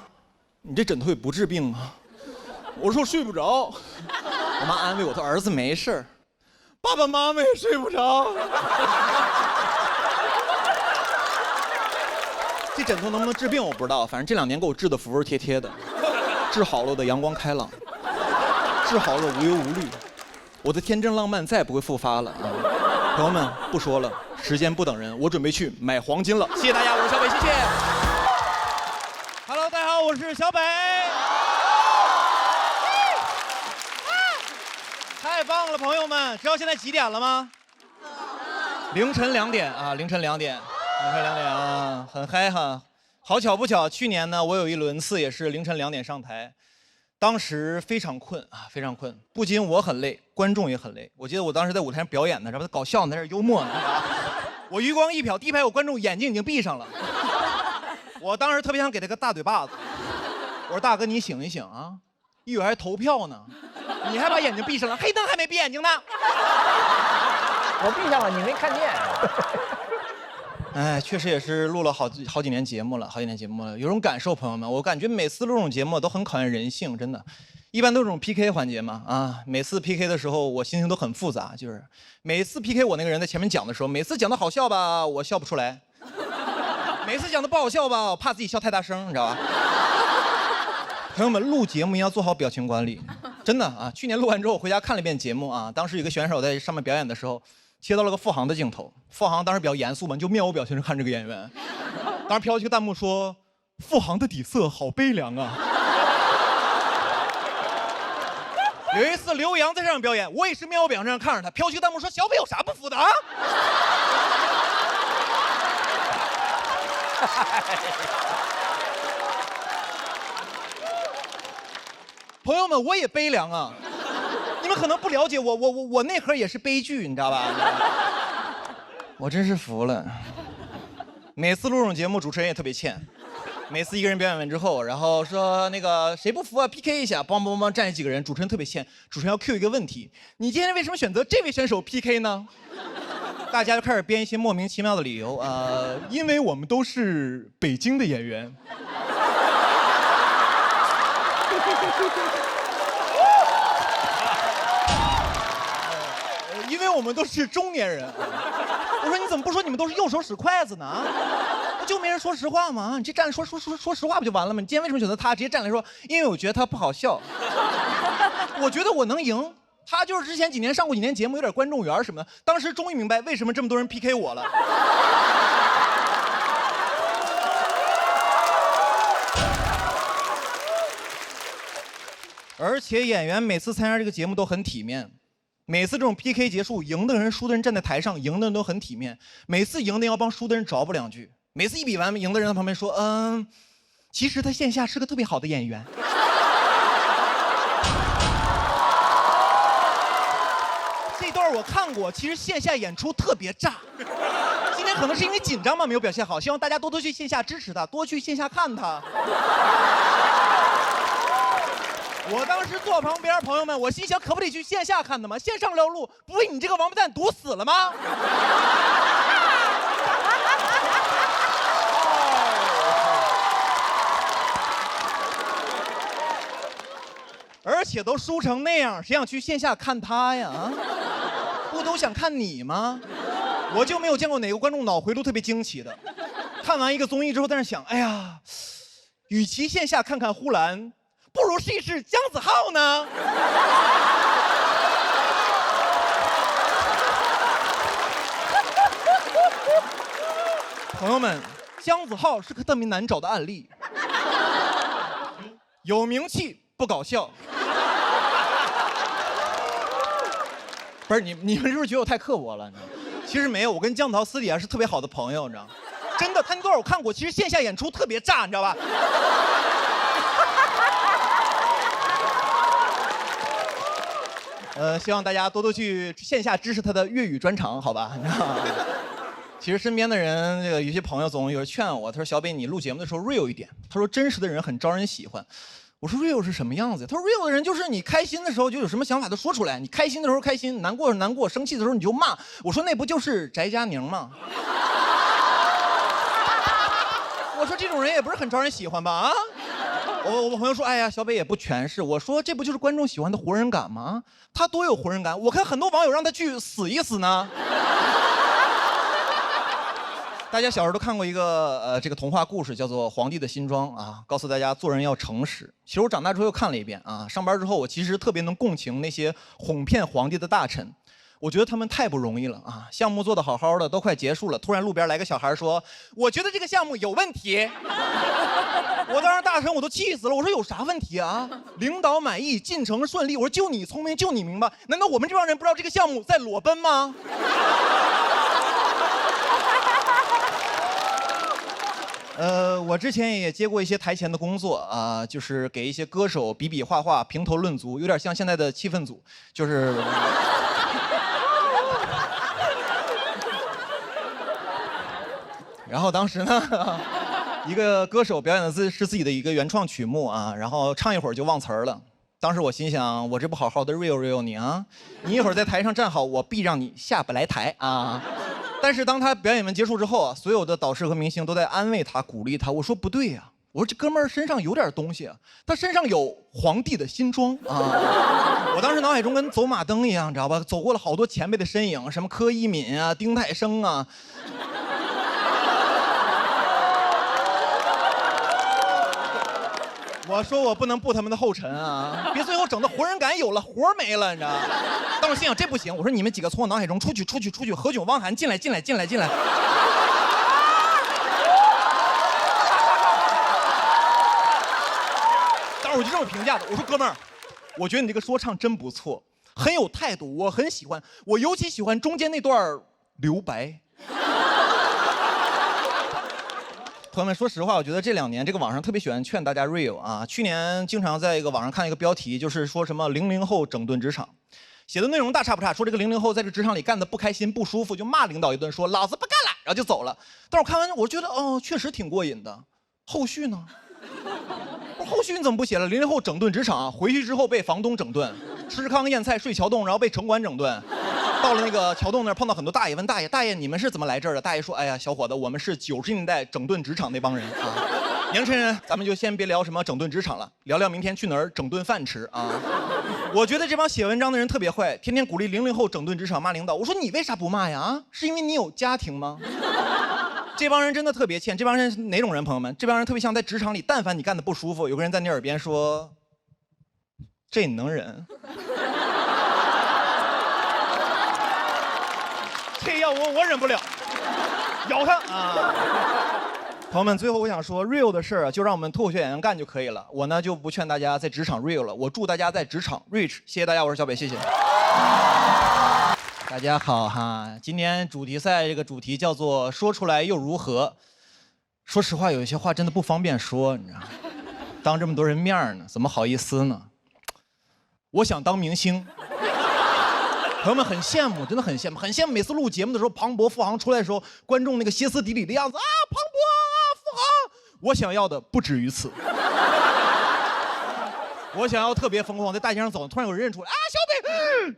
Speaker 1: 你这枕头也不治病啊。我说睡不着。我妈安慰我，她说儿子没事儿。爸爸妈妈也睡不着。这枕头能不能治病我不知道，反正这2年给我治得服服帖帖的。治好了我的阳光开朗，治好了无忧无虑，我的天真浪漫再也不会复发了啊！朋友们，不说了，时间不等人，我准备去买黄金了。谢谢大家，我是小北，谢谢。Hello， 大家好，我是小北。太棒了，朋友们，知道现在几点了吗？凌晨2点啊，凌晨2点啊，很嗨哈。好巧不巧，去年呢，我有一轮次也是凌晨2点上台，当时非常困啊，非常困，不仅我很累，观众也很累。我记得我当时在舞台上表演呢，这不搞笑呢，在这幽默呢。我余光一瞟，第一排有观众眼睛已经闭上了，我当时特别想给他个大嘴巴子。我说大哥，你醒一醒啊，1月还投票呢，你还把眼睛闭上了，黑灯还没闭眼睛呢。
Speaker 3: 我闭上了，你没看见。
Speaker 1: 哎，确实也是录了好几年节目了，有种感受，朋友们，我感觉每次录这种节目都很考验人性，真的。一般都是这种 PK 环节嘛，啊，每次 PK 的时候我心情都很复杂，就是每次 PK 我那个人在前面讲的时候，每次讲的好笑吧，我笑不出来；每次讲的不好笑吧，我怕自己笑太大声，你知道吧？朋友们，录节目要做好表情管理，真的啊！去年录完之后，我回家看了一遍节目啊，当时有个选手在上面表演的时候，切到了个付航的镜头，付航当时比较严肃嘛，就面无表情地看这个演员，当时飘起个弹幕说：“付航的底色好悲凉啊。”有一次刘洋在上面表演，我也是面无表情这样看着他，飘起个弹幕说：“小北有啥不服的啊？”朋友们，我也悲凉啊！你们可能不了解我内核也是悲剧，你知道吧？我真是服了。每次录这种节目，主持人也特别欠。每次一个人表演完之后，然后说那个谁不服啊 ，PK 一下，梆梆梆站起几个人，主持人特别欠，主持人要 Q 一个问题：你今天为什么选择这位选手 PK 呢？大家就开始编一些莫名其妙的理由，因为我们都是北京的演员。因为我们都是中年人。我说你怎么不说你们都是右手使筷子呢？就没人说实话吗？你这站着说实话不就完了吗？你今天为什么选择他？直接站来说，因为我觉得他不好笑。我觉得我能赢。他就是之前几年上过几年节目，有点观众缘什么的。当时终于明白为什么这么多人 PK 我了。而且演员每次参加这个节目都很体面。每次这种 PK 结束，赢的人、输的人站在台上，赢的人都很体面。每次赢的人要帮输的人找补两句。每次一比完，赢的人在旁边说：“其实他线下是个特别好的演员。”这段我看过，其实线下演出特别炸。今天可能是因为紧张嘛，没有表现好。希望大家多多去线下支持他，多去线下看他。我当时坐旁边，朋友们，我心想，可不得去线下看的吗？线上撩路，不被你这个王八蛋堵死了吗？而且都输成那样，谁想去线下看他呀？不都想看你吗？我就没有见过哪个观众脑回路特别惊奇的。看完一个综艺之后，在那想，哎呀，与其线下看看呼兰，不如试一试姜子浩呢。朋友们，姜子浩是个特别难找的案例，有名气不搞笑。不是你们是不是觉得我太刻薄了？其实没有，我跟姜子浩私底下是特别好的朋友，你知道吗？真的，他那段我看过，其实线下演出特别炸，你知道吧？希望大家多多去线下支持他的粤语专场，好吧？其实身边的人，这个有些朋友总有人劝我，他说：“小北，你录节目的时候 real 一点。”他说：“真实的人很招人喜欢。”我说 real 是什么样子？他说 real 的人就是你开心的时候就有什么想法都说出来，你开心的时候开心，难过难过，生气的时候你就骂。我说那不就是翟佳宁吗？我说这种人也不是很招人喜欢吧？啊？我朋友说，哎呀，小北也不全是。我说这不就是观众喜欢的活人感吗？他多有活人感，我看很多网友让他去死一死呢。大家小时候都看过一个这个童话故事，叫做《皇帝的新装》啊，告诉大家做人要诚实。其实我长大之后又看了一遍啊，上班之后我其实特别能共情那些哄骗皇帝的大臣，我觉得他们太不容易了啊！项目做得好好的，都快结束了，突然路边来个小孩说：“我觉得这个项目有问题。”我当时大臣我都气死了，我说有啥问题啊？领导满意，进程顺利。我说就你聪明，就你明白，难道我们这帮人不知道这个项目在裸奔吗？我之前也接过一些台前的工作啊，就是给一些歌手比比划划、评头论足，有点像现在的气氛组，就是。然后当时呢，一个歌手表演的是自己的一个原创曲目啊，然后唱一会儿就忘词儿了。当时我心想，我这不好好的 real 你啊，你一会儿在台上站好，我必让你下不来台啊。但是当他表演完结束之后啊，所有的导师和明星都在安慰他、鼓励他。我说不对呀、我说这哥们儿身上有点东西啊，他身上有皇帝的新装啊。我当时脑海中跟走马灯一样，知道吧？走过了好多前辈的身影，什么柯以敏啊、丁太升啊。我说我不能步他们的后尘啊，别最后整的活人感有了，活没了，你知道吗？当时心想这不行，我说你们几个从我脑海中出去，何炅、汪涵进来。当时我就这么评价的，我说哥们儿，我觉得你这个说唱真不错，很有态度，我很喜欢，我尤其喜欢中间那段留白。朋友们，说实话，我觉得这2年这个网上特别喜欢劝大家 real 啊。去年经常在一个网上看一个标题，就是说什么00后整顿职场，写的内容大差不差，说这个00后在这个职场里干得不开心不舒服，就骂领导一顿，说老子不干了，然后就走了。但是我看完，我觉得确实挺过瘾的。后续呢？后续你怎么不写了？00后整顿职场，回去之后被房东整顿，吃糠咽菜睡桥洞，然后被城管整顿。到了那个桥洞那儿碰到很多大爷，问大爷你们是怎么来这儿的？大爷说，哎呀，小伙子，我们是90年代整顿职场那帮人啊。年轻人，咱们就先别聊什么整顿职场了，聊聊明天去哪儿整顿饭吃啊。我觉得这帮写文章的人特别坏，天天鼓励00后整顿职场，骂领导。我说你为啥不骂呀？啊，是因为你有家庭吗？这帮人真的特别欠。这帮人是哪种人？朋友们，这帮人特别像在职场里，但凡你干得不舒服，有个人在你耳边说，这你能忍？这要我忍不了，咬他啊！朋友们，最后我想说 ，real 的事儿就让我们脱口秀演员干就可以了。我呢就不劝大家在职场 real 了，我祝大家在职场 rich。谢谢大家，我是小北，谢谢。大家好哈，今天主题赛这个主题叫做说出来又如何？说实话，有一些话真的不方便说，你知道吗？当这么多人面呢，怎么好意思呢？我想当明星。朋友们很羡慕，真的很羡慕，很羡慕。每次录节目的时候，庞博、付航出来的时候，观众那个歇斯底里的样子啊，庞博啊，付航，我想要的不止于此。我想要特别疯狂，在大街上走，突然有人认出来啊，小北，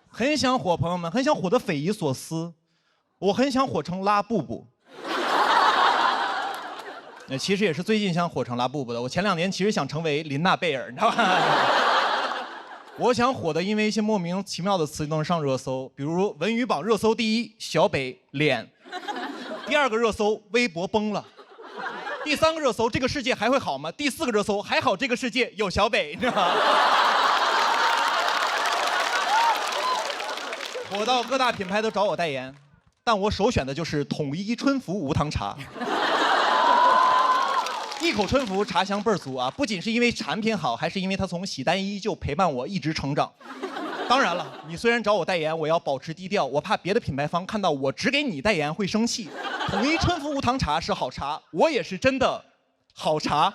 Speaker 1: 很想火，朋友们，很想火得匪夷所思。我很想火成拉布布。其实也是最近想火成拉布布的。我前2年其实想成为林娜贝尔，你知道吧？我想火的，因为一些莫名其妙的词都能上热搜，比如文娱榜热搜第1，小北脸；第2个热搜，微博崩了；第3个热搜，这个世界还会好吗？第4个热搜，还好这个世界有小北，你知道吗？火到各大品牌都找我代言，但我首选的就是统一春福无糖茶。一口春福茶香倍儿足啊！不仅是因为产品好，还是因为它从洗单衣就陪伴我一直成长。当然了，你虽然找我代言，我要保持低调，我怕别的品牌方看到我只给你代言会生气。统一春福无糖茶是好茶，我也是真的好茶。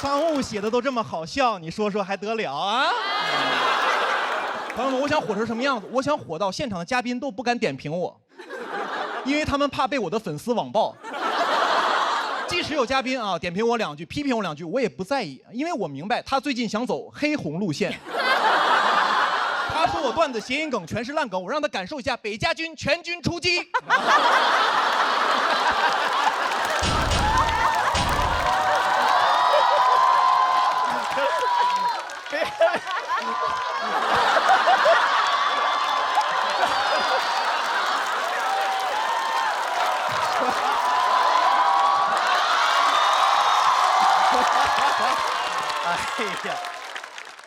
Speaker 1: 商务写的都这么好笑，你说说还得了啊？朋友们，我想火成什么样子？我想火到现场的嘉宾都不敢点评我，因为他们怕被我的粉丝网暴。即使有嘉宾啊点评我2句，批评我2句，我也不在意，因为我明白他最近想走黑红路线。他说我段子谐音梗全是烂梗，我让他感受一下北家军全军出击。哎呀，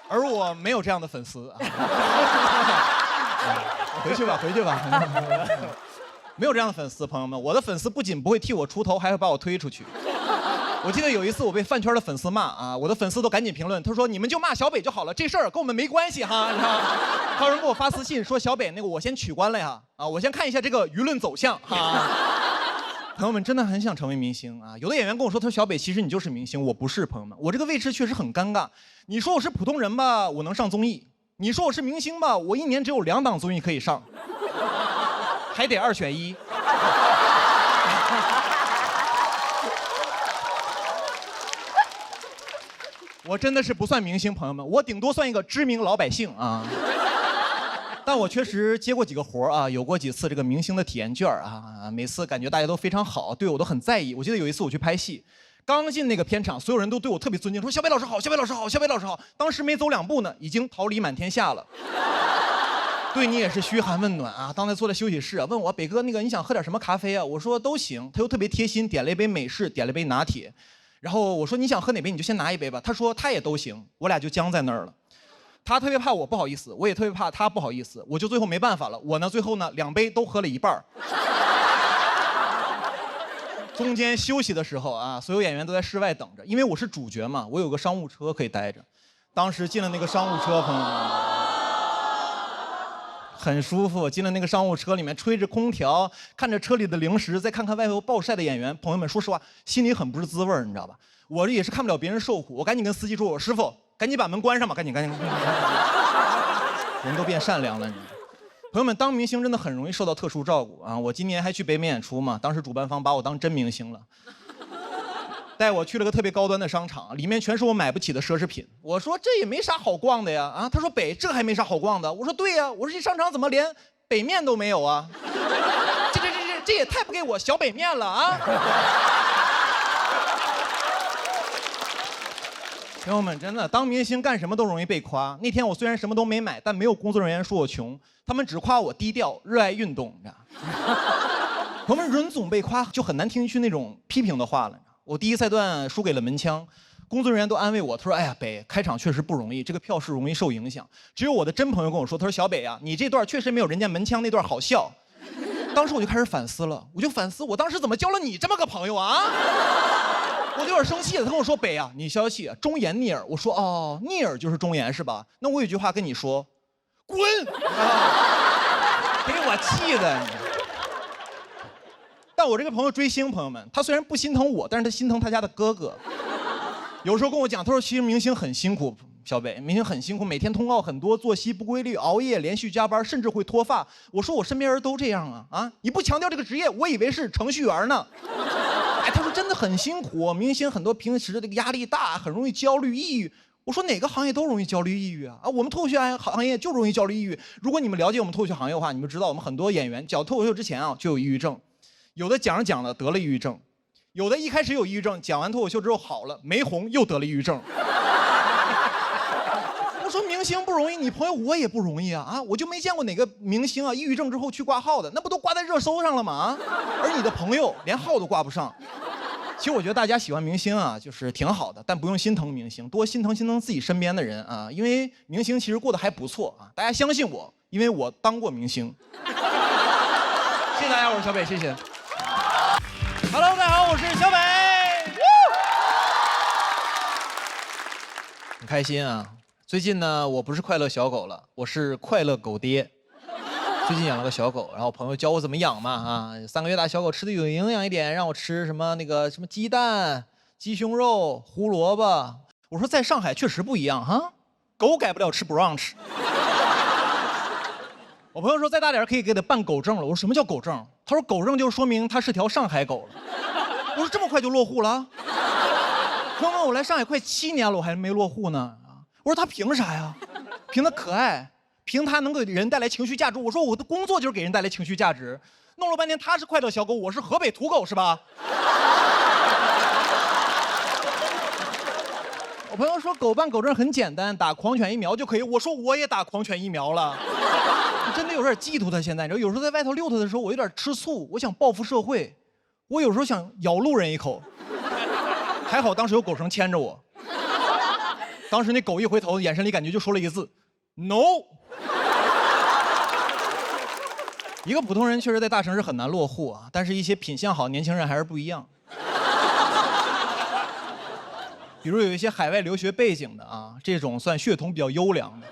Speaker 1: 而我没有这样的粉丝啊。回去吧，回去吧。没有这样的粉丝，朋友们，我的粉丝不仅不会替我出头，还会把我推出去。我记得有一次我被饭圈的粉丝骂啊，我的粉丝都赶紧评论，他说你们就骂小北就好了，这事儿跟我们没关系哈。还有人给我发私信说小北那个我先取关了呀，啊我先看一下这个舆论走向哈。朋友们真的很想成为明星啊！有的演员跟我说，他说小北其实你就是明星，我不是。朋友们，我这个位置确实很尴尬。你说我是普通人吧，我能上综艺；你说我是明星吧，我1年只有2档综艺可以上。还得2选1。我真的是不算明星，朋友们，我顶多算一个知名老百姓啊。但我确实接过几个活啊，有过几次这个明星的体验券啊，每次感觉大家都非常好，对我都很在意。我记得有一次我去拍戏，刚进那个片场，所有人都对我特别尊敬，说小北老师好，小北老师好，小北老师好。当时没走2步呢，已经桃李满天下了。对你也是嘘寒问暖啊。刚才坐在休息室啊，问我北哥那个你想喝点什么咖啡啊？我说都行。他又特别贴心，点了一杯美式，点了一杯拿铁。然后我说你想喝哪杯你就先拿一杯吧。他说他也都行，我俩就僵在那儿了。他特别怕我不好意思，我也特别怕他不好意思，我就最后没办法了。我呢最后呢2杯都喝了一半。中间休息的时候啊，所有演员都在室外等着，因为我是主角嘛，我有个商务车可以待着。当时进了那个商务车，朋友们，很舒服。进了那个商务车里面，吹着空调，看着车里的零食，再看看外头暴晒的演员，朋友们，说实话，心里很不是滋味，你知道吧？我也是看不了别人受苦，我赶紧跟司机说：“我师傅，赶紧把门关上吧，赶紧。”人都变善良了，你知道。朋友们，当明星真的很容易受到特殊照顾啊！我今年还去北美演出嘛，当时主办方把我当真明星了，带我去了个特别高端的商场，里面全是我买不起的奢侈品。我说这也没啥好逛的呀，啊？他说北这还没啥好逛的。我说对呀，我说这商场怎么连北面都没有啊？这也太不给我小北面了啊！朋友们，真的当明星干什么都容易被夸。那天我虽然什么都没买，但没有工作人员说我穷，他们只夸我低调、热爱运动，你知道。朋友们，人总被夸就很难听进去那种批评的话了。我第一赛段输给了门枪，工作人员都安慰我，他说：“哎呀，北开场确实不容易，这个票是容易受影响。”只有我的真朋友跟我说，他说：“小北啊，你这段确实没有人家门枪那段好笑。”当时我就开始反思了，我当时怎么交了你这么个朋友啊？我就有点生气了。他跟我说：“北啊，你消气，忠言逆耳。”我说：“哦，逆耳就是忠言是吧？那我有句话跟你说，滚！”给我气的。但我这个朋友追星，朋友们，他虽然不心疼我，但是他心疼他家的哥哥。有时候跟我讲，他说其实明星很辛苦，小北，明星很辛苦，每天通告很多，作息不规律，熬夜，连续加班，甚至会脱发。我说我身边人都这样啊，你不强调这个职业，我以为是程序员呢。哎，他说真的很辛苦，明星很多平时的这个压力大，很容易焦虑、抑郁。我说哪个行业都容易焦虑、抑郁啊？我们脱口秀行业就容易焦虑、抑郁。如果你们了解我们脱口秀行业的话，你们知道我们很多演员讲脱口秀之前啊就有抑郁症，有的讲着讲着得了抑郁症，有的一开始有抑郁症，讲完脱口秀之后好了，没红又得了抑郁症。我说明星不容易，你朋友我也不容易啊！我就没见过哪个明星啊抑郁症之后去挂号的，那不都挂在热搜上了吗？而你的朋友连号都挂不上。其实我觉得大家喜欢明星啊，就是挺好的，但不用心疼明星，多心疼自己身边的人啊，因为明星其实过得还不错啊。大家相信我，因为我当过明星。谢谢大家，我是小北，谢谢。Hello， 大家好，我是小北。很开心啊！最近呢，我不是快乐小狗了，我是快乐狗爹。最近养了个小狗，然后朋友教我怎么养嘛啊，3个月大小狗吃的有营养一点，让我吃什么什么鸡蛋、鸡胸肉、胡萝卜。我说在上海确实不一样哈，狗改不了吃 brunch。我朋友说再大点可以给它办狗证了。我说什么叫狗证？他说狗证就说明它是条上海狗了。我说这么快就落户了？朋友们，我来上海快7年了，我还没落户呢。我说他凭啥呀？凭他可爱。凭他能给人带来情绪价值。我说我的工作就是给人带来情绪价值。弄了半天他是快乐小狗，我是河北土狗是吧？我朋友说狗办狗证很简单，打狂犬疫苗就可以。我说我也打狂犬疫苗了。我真的有点嫉妒他现在。你知道有时候在外头溜达的时候我有点吃醋，我想报复社会，我有时候想咬路人一口。还好当时有狗绳牵着我。当时那狗一回头，眼神里感觉就说了一个字 ：no。一个普通人确实在大城市很难落户啊，但是一些品相好年轻人还是不一样。比如有一些海外留学背景的啊，这种算血统比较优良的。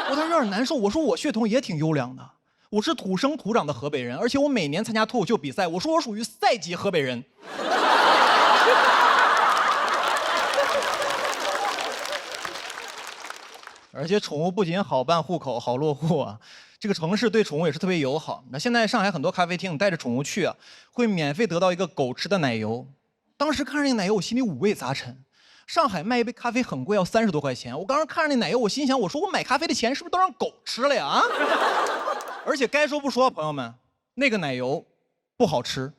Speaker 1: 我当时有点难受，我说我血统也挺优良的，我是土生土长的河北人，而且我每年参加脱口秀比赛，我说我属于赛级河北人。而且宠物不仅好办户口、好落户啊，这个城市对宠物也是特别友好。那现在上海很多咖啡厅，你带着宠物去啊，会免费得到一个狗吃的奶油。当时看着那个奶油，我心里五味杂陈。上海卖一杯咖啡很贵，要30多块钱。我刚刚看着那奶油，我心想，我说我买咖啡的钱是不是都让狗吃了呀？啊！而且该说不说，朋友们，那个奶油不好吃。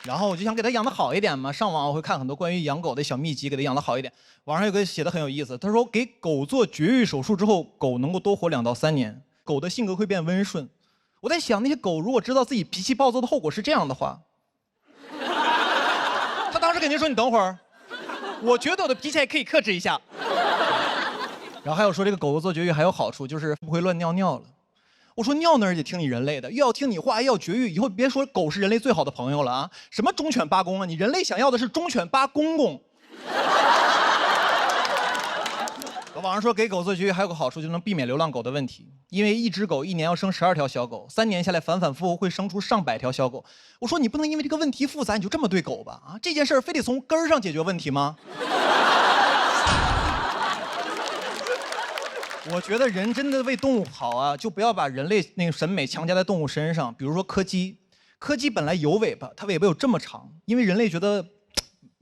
Speaker 1: 然后我就想给它养得好一点嘛，上网我会看很多关于养狗的小秘籍，给它养得好一点。网上有个写的很有意思，他说给狗做绝育手术之后，狗能够多活2到3年，狗的性格会变温顺。我在想，那些狗如果知道自己脾气暴躁的后果是这样的话，他当时肯定说：“你等会儿，我觉得我的脾气还可以克制一下。”然后还有说这个狗狗做绝育还有好处，就是不会乱尿尿了。我说尿那儿也听你人类的，又要听你话，又要绝育，以后别说狗是人类最好的朋友了啊！什么忠犬八公啊？你人类想要的是忠犬八公公。网上说给狗做绝育还有个好处，就能避免流浪狗的问题，因为一只狗1年要生12条小狗，3年下来反反复复会生出上百条小狗。我说你不能因为这个问题复杂你就这么对狗吧？啊，这件事儿非得从根儿上解决问题吗？我觉得人真的为动物好啊，就不要把人类那个审美强加在动物身上。比如说柯基，柯基本来有尾巴，它尾巴有这么长，因为人类觉得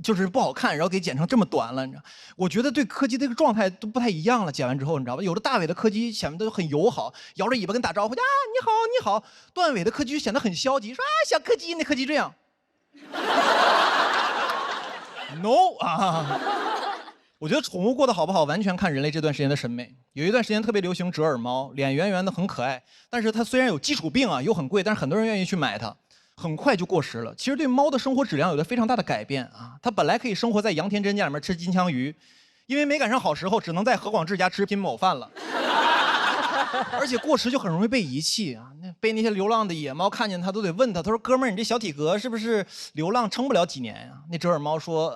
Speaker 1: 就是不好看，然后给剪成这么短了，你知道？我觉得对柯基这个状态都不太一样了。剪完之后，你知道吧？有的大尾的柯基显得都很友好，摇着尾巴跟打招呼啊，你好你好。断尾的柯基就显得很消极，说啊小柯基，那柯基这样。No 啊。我觉得宠物过得好不好，完全看人类这段时间的审美。有一段时间特别流行折耳猫，脸圆圆的，很可爱。但是它虽然有基础病啊，又很贵，但是很多人愿意去买它，很快就过时了。其实对猫的生活质量有着非常大的改变啊。它本来可以生活在杨天真家里面吃金枪鱼，因为没赶上好时候，只能在何广智家吃拼某饭了。而且过时就很容易被遗弃啊！被那些流浪的野猫看见它都得问他，他说：“哥们儿，你这小体格是不是流浪撑不了几年呀？”那折耳猫说：“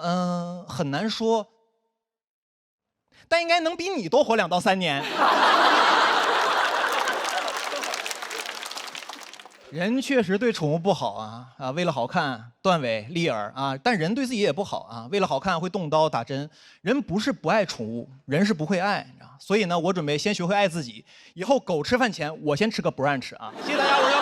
Speaker 1: 很难说。”但应该能比你多活2到3年。人确实对宠物不好啊，为了好看断尾立耳啊，但人对自己也不好啊，为了好看会动刀打针。人不是不爱宠物，人是不会爱，你知道？所以呢，我准备先学会爱自己，以后狗吃饭前我先吃个 brunch 啊！谢谢大家，我是